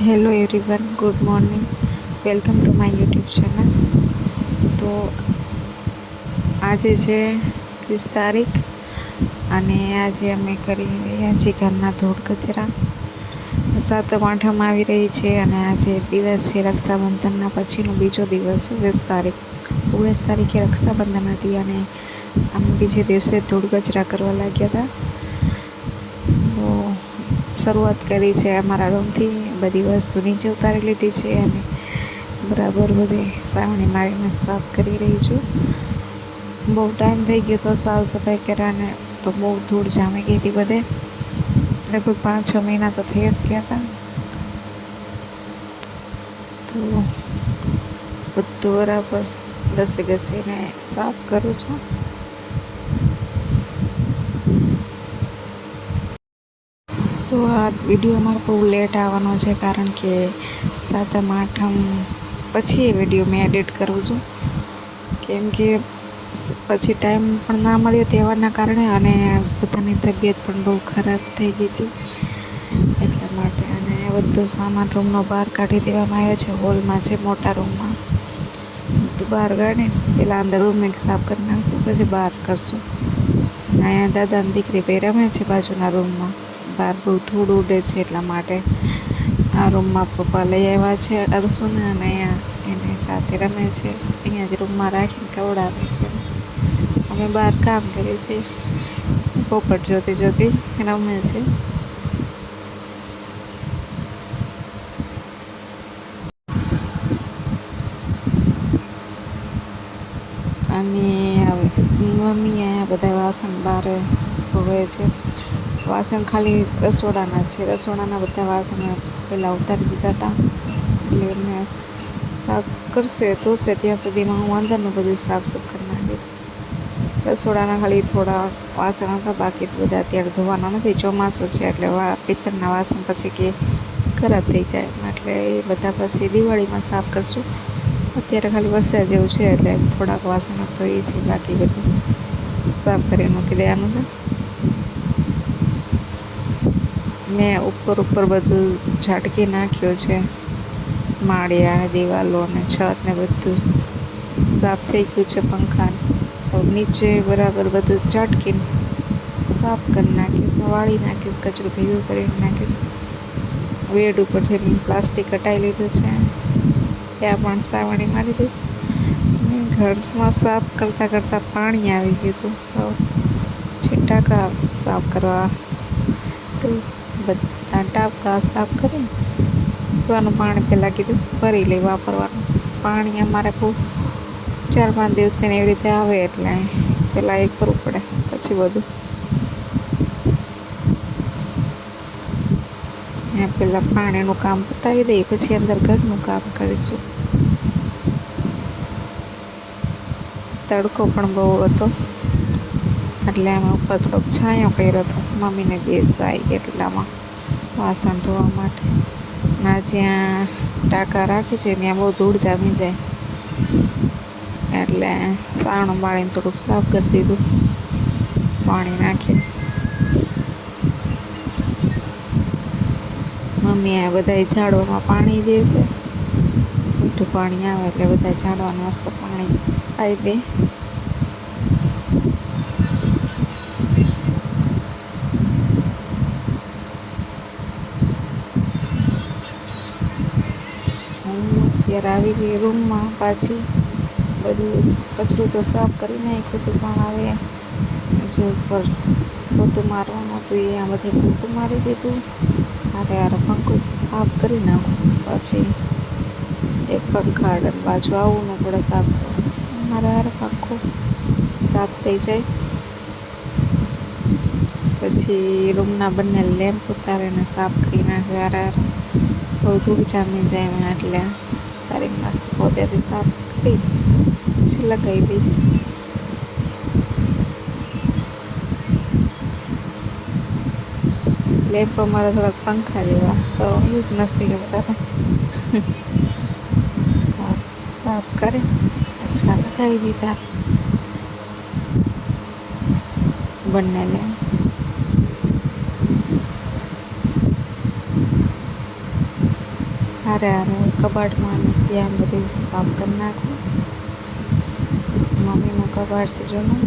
Hello everyone, good morning. Welcome to my YouTube channel. તો આજે છે 30 તારીખ અને આજે અમે કરી રહ્યા છીએ ઘરના ધૂળ કચરા. સાતમ આઠમ આવી રહી છે અને આજે દિવસ છે રક્ષાબંધનના પછીનો બીજો દિવસ છે 20 તારીખ. 19 તારીખે રક્ષાબંધન હતી અને અમે બીજે દિવસે ધૂળ કચરા કરવા લાગ્યા હતા. તો શરૂઆત કરી છે અમારા રૂમથી. બધી વસ્તુ નીચે ઉતારી લીધી છે અને બરાબર બધે સાવણી મારીને સાફ કરી રહી છું. બહુ ટાઈમ થઈ ગયો તો સાફ સફાઈ કરવાને, તો બહુ ધૂળ જામી ગઈ હતી બધે. લગભગ 5-6 મહિના તો થઈ જ ગયા હતા. તો બધું બરાબર ઘસીને સાફ કરું છું. તો આ વિડીયો અમારો બહુ લેટ આવવાનો છે કારણ કે સાતમ આઠમ પછી એ વિડીયો મેં એડિટ કરું છું, કેમ કે પછી ટાઈમ પણ ના મળ્યો તહેવારના કારણે અને બધાની તબિયત પણ બહુ ખરાબ થઈ ગઈ હતી એટલા માટે. અને બધો સામાન રૂમનો બહાર કાઢી દેવામાં આવ્યો છે. હોલમાં છે, મોટા રૂમમાં બધું બહાર કાઢીને પહેલાં અંદર રૂમ એક સાફ કરી નાખશું, પછી બહાર કરશું. અહીંયા દાદાની દીકરી ભાઈ રમે છે બાજુના રૂમમાં. બહાર બહુ ધૂળ ઉડે છે એટલા માટે આ રૂમમાં પપ્પા લઈ આવ્યા છે અરસુને અને અહીંયા એને સાથે રમે છે. અહીંયા જ રૂમમાં રાખીને ખવડાવે છે. અમે બહાર કામ કરીએ છીએ. પોપટ જોતી રમે છે. અને મમ્મી અહીંયા બધા વાસણ બહાર ધોવે છે. વાસણ ખાલી રસોડાના છે. રસોડાના બધા વાસણ પહેલાં ઉતારી દીધા હતા. એટલે એમને સાફ કરશે ધોશે ત્યાં સુધીમાં હું અંદરનું બધું સાફ કરી નાખીશ. રસોડાના ખાલી થોડા વાસણ હતા, બાકી બધા અત્યારે ધોવાના નથી. ચોમાસું છે એટલે પિત્તળના વાસણ પછી કે ખરાબ થઈ જાય, એટલે એ બધા પછી દિવાળીમાં સાફ કરશું. અત્યારે ખાલી વરસાદ જેવું છે એટલે થોડાક વાસણ ધોઈએ છીએ, બાકી બધું સાફ કરીને મૂકી દેવાનું છે. મેં ઉપર બધું ઝાટકી નાખ્યું છે. માળિયા અને દિવાલો અને છત ને બધું સાફ થઈ ગયું છે. પંખા નીચે બરાબર બધું ઝાટકીને સાફ કરી નાખીશ ને વાળી નાખીશ. કચરો ભેગો કરીને નાખીશ. બેડ ઉપરથી પ્લાસ્ટિક હટાવી લીધું છે, ત્યાં પણ સાવણી મારી દઈશ. ઘરમાં સાફ કરતાં પાણી આવી ગયું હતું. પછી ટાંકા સાફ કરવા તો બધા ટાંકા સાફ કરીને પીવાનું પાણી પહેલાં કીધું ભરી લઈ વાપરવાનું. પાણી અમારે બહુ 4-5 દિવસે એવી રીતે આવે એટલે પહેલાં એ કરવું પડે, પછી બધું. પહેલાં પાણીનું કામ પતાવી દઈએ, પછી અંદર ઘરનું કામ કરીશું. તડકો પણ બહુ હતો એટલે અમે ઉપર થોડોક છાંયો કર્યો હતો. મમ્મીને બેસાય એટલામાં વાસણ ધોવા માટે. ના જ્યાં ટાંકા રાખી છે ત્યાં બહુ ધૂળ જામી જાય એટલે સાણું બાળીને થોડુંક સાફ કરી દીધું પાણી નાખીને. મમ્મી આ બધા ઝાડવામાં પાણી દે છે. મીઠું પાણી આવે એટલે બધા ઝાડવાનું મસ્ત પાણી પાઈ દે. હું અત્યારે આવી ગઈ રૂમમાં પાછી. બધું કચરું તો સાફ કરી નાખ્યું હતું, પણ હવે જે ઉપર પોતું મારવાનું હતું એ આ બધે પોતું મારી દીધું. હારે પંખો સાફ કરી નાખું, પછી એક પંખા બાજુ આવું ને થોડા સાફ કરવાનું. હારે પંખો સાફ થઈ જાય પછી રૂમના બંને લેમ્પ ઉતારીને સાફ કરી નાખે. હારે બહુ ધૂળ જામી જાય એટલે તારી મસ્ત પોતેથી સાફ કરી પછી લગાવી દઈશ. લેમ્પ અમારા થોડાક પંખા જેવા તો એ જ મસ્તી કરતા હતા. સાફ કરી પાછા લગાવી દીધા બંને લેમ્પ. તો હારે હારે કબાટમાં ને ત્યાં બધું સાફ કરી નાખું. મમ્મીનું કબાટ છે જૂનું.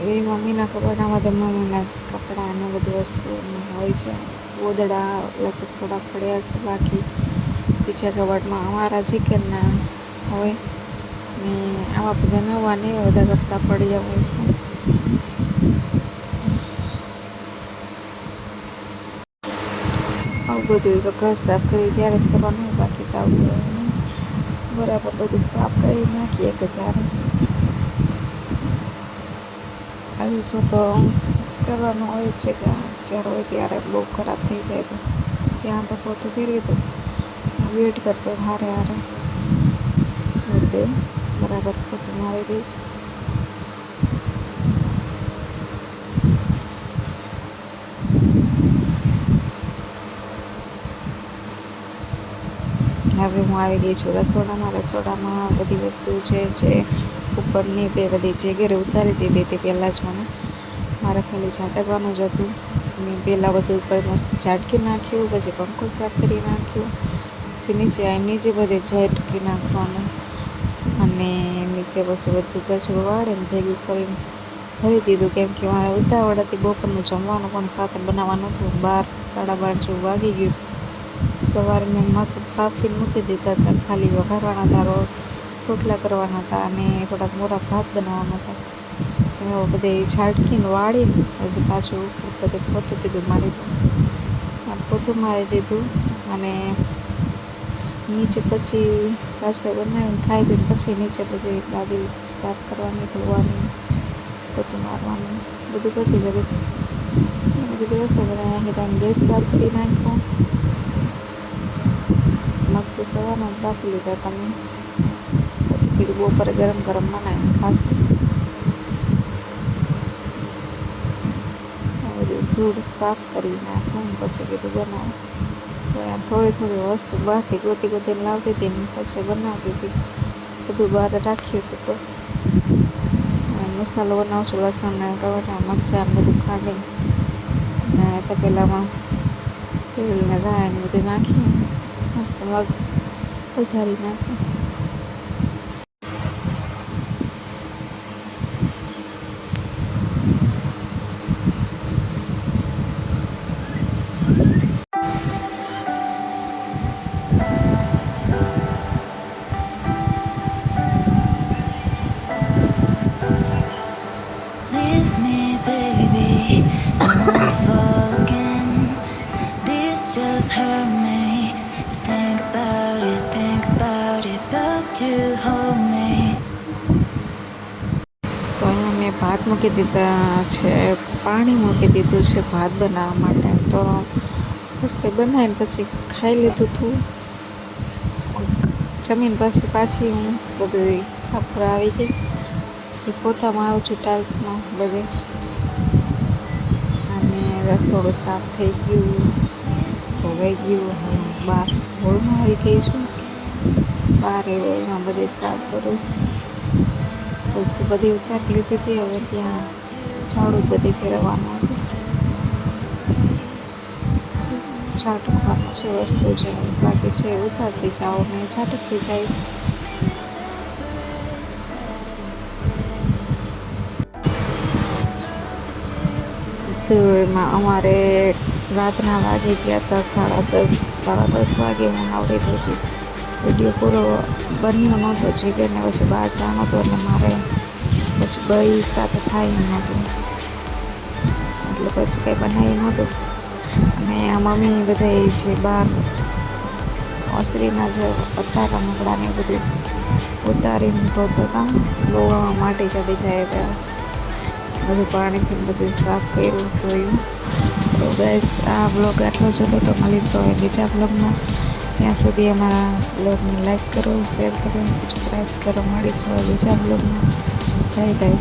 એ મમ્મીના કબાટામાં તો મમ્મીના જ કપડાં અને બધી વસ્તુઓ હોય છે. ગોદડા લગભગ થોડાક પડ્યા છે, બાકી બીજા કબાટમાં અમારા ચિકનના હોય ને આવા બધા નવા ને એવા બધા કપડાં પડ્યા હોય છે. આવું બધું તો ઘર સાફ કરી ત્યારે જ કરવાનું, બાકી તો આવું બરાબર બધું સાફ કરી નાખીએ એક હજાર. શું તો કરવાનું હોય જ છે કે જ્યારે હોય ત્યારે બહુ ખરાબ થઈ જાય તો ત્યાં તો પોતું ફેરવી દઉં, વેટ કરતો હારે હારે બધે બરાબર પોતું મારી દઈશ. હવે હું આવી ગઈ છું રસોડામાં. રસોડામાં બધી વસ્તુ છે ઉપરની તે બધી જે ઘરે ઉતારી દીધી તે પહેલાં જ મારે ખાલી ઝાટકવાનું જ હતું. મેં પહેલાં બધું ઉપર મસ્ત ઝાટકી નાખ્યું, પછી પંખો સાફ કરી નાખ્યો, પછી નીચે બધે ઝાટકી નાખવાનું અને નીચે પછી બધું કચરું વાળીને ભેગું કરીને ભરી દીધું. કેમ કે મારે ઉતાવળ હતી, બપોરનું જમવાનું પણ સાથે બનાવવાનું હતું. 12 સાડા 12 જેવું વાગી ગયું. સવારે મેં બાફીને મૂકી દીધા હતા, ખાલી વઘારવાના હતા, રોટલા કરવાના હતા અને થોડાક મોરા ભાત બનાવવાના હતા. એમાં બધે ઝાટકીને વાળીને પછી પાછું બધે પોતું કીધું મારી દઉં. પોતું મારી દીધું અને નીચે પછી રસોઈ બનાવીને ખાઈ પીને પછી નીચે બધી ગાદી સાફ કરવાની, ધોવાની, પોતું મારવાનું બધું પછી કરીશ. બધું રસોઈ બનાવી ગેસ સાફ કરી નાખ્યો. મગ તો સવારના જ બાફી લીધા તમે, પછી કીધું બપોરે ગરમ ગરમ બનાવીને ખાશું. બધું ધૂળ સાફ કરી નાખું પછી કીધું બનાવું. તો અહીંયા થોડી વસ્તુ બહારથી ગોતીને લાવતી હતી ને પછી બનાવતી હતી. બધું બહાર રાખ્યું હતું તો મસાલો બનાવું છું, લસણ ને ટમેટા મરચાં બધું ખાંડીને ને તપેલામાં તેલ ને રાઈ ને બધું નાખી મસ્ત મગ વઘારી નાખું. Leave me, baby, I won't fall again. This just hurt me. Just think about it, about you, hold me. તો અહીંયા મેં ભાત મૂકી દીધા છે, પાણી મૂકી દીધું છે ભાત બનાવવા માટે. તો પછી બનાવીને પછી ખાઈ લીધું હતું. જમીન પછી પાછી હું બધું સાફ કરવા આવી ગઈ. એ પોતામાં આવું છું ટાઇલ્સમાં બધે અને રસોડું સાફ થઈ ગયું, ધોવાઈ ગયું. હું બહાર હોળમાં આવી ગઈ છું. બહાર હોળમાં બધે સાફ કરું. વસ્તુ બધી ઉતારી લીધી હતી. હવે ત્યાં ઝાડુ બધી ફેરવવાનું હતું, ઝાટકવાનું છે. વસ્તુ જે બાકી છે ઉતારતી જાઓ ને ઝાટકતી જઈશ. તો એમાં અમારે રાતના વાગી ગયા હતા 10:30 વાગે. હું નવરી હતી. વિડીયો પૂરો બન્યો નહોતો, જીગરને પછી બહાર જવાનો હતો અને મારે પછી બઈ સાથે થાય એમ નહોતું, એટલે પછી કંઈ બનાવી નહોતું. અને આ મમ્મી બધા જે બહાર ઓસરીના જે પથારા મકડાને એ બધું ઉતારીને ધોતા હતા. લોવામાં માટી ચડી જાય ત્યાં બધું પાણીથી બધું સાફ કર્યું, ધોયું. તો ગાઈસ, આ બ્લોગ આટલો જ હતો. તો મળીશું હવે બીજા બ્લોગમાં. ત્યાં સુધી અમારા બ્લોગને લાઈક કરો, શેર કરો, સબસ્ક્રાઈબ કરો. મળીશું હવે બીજા બ્લોગમાં. Bye bye.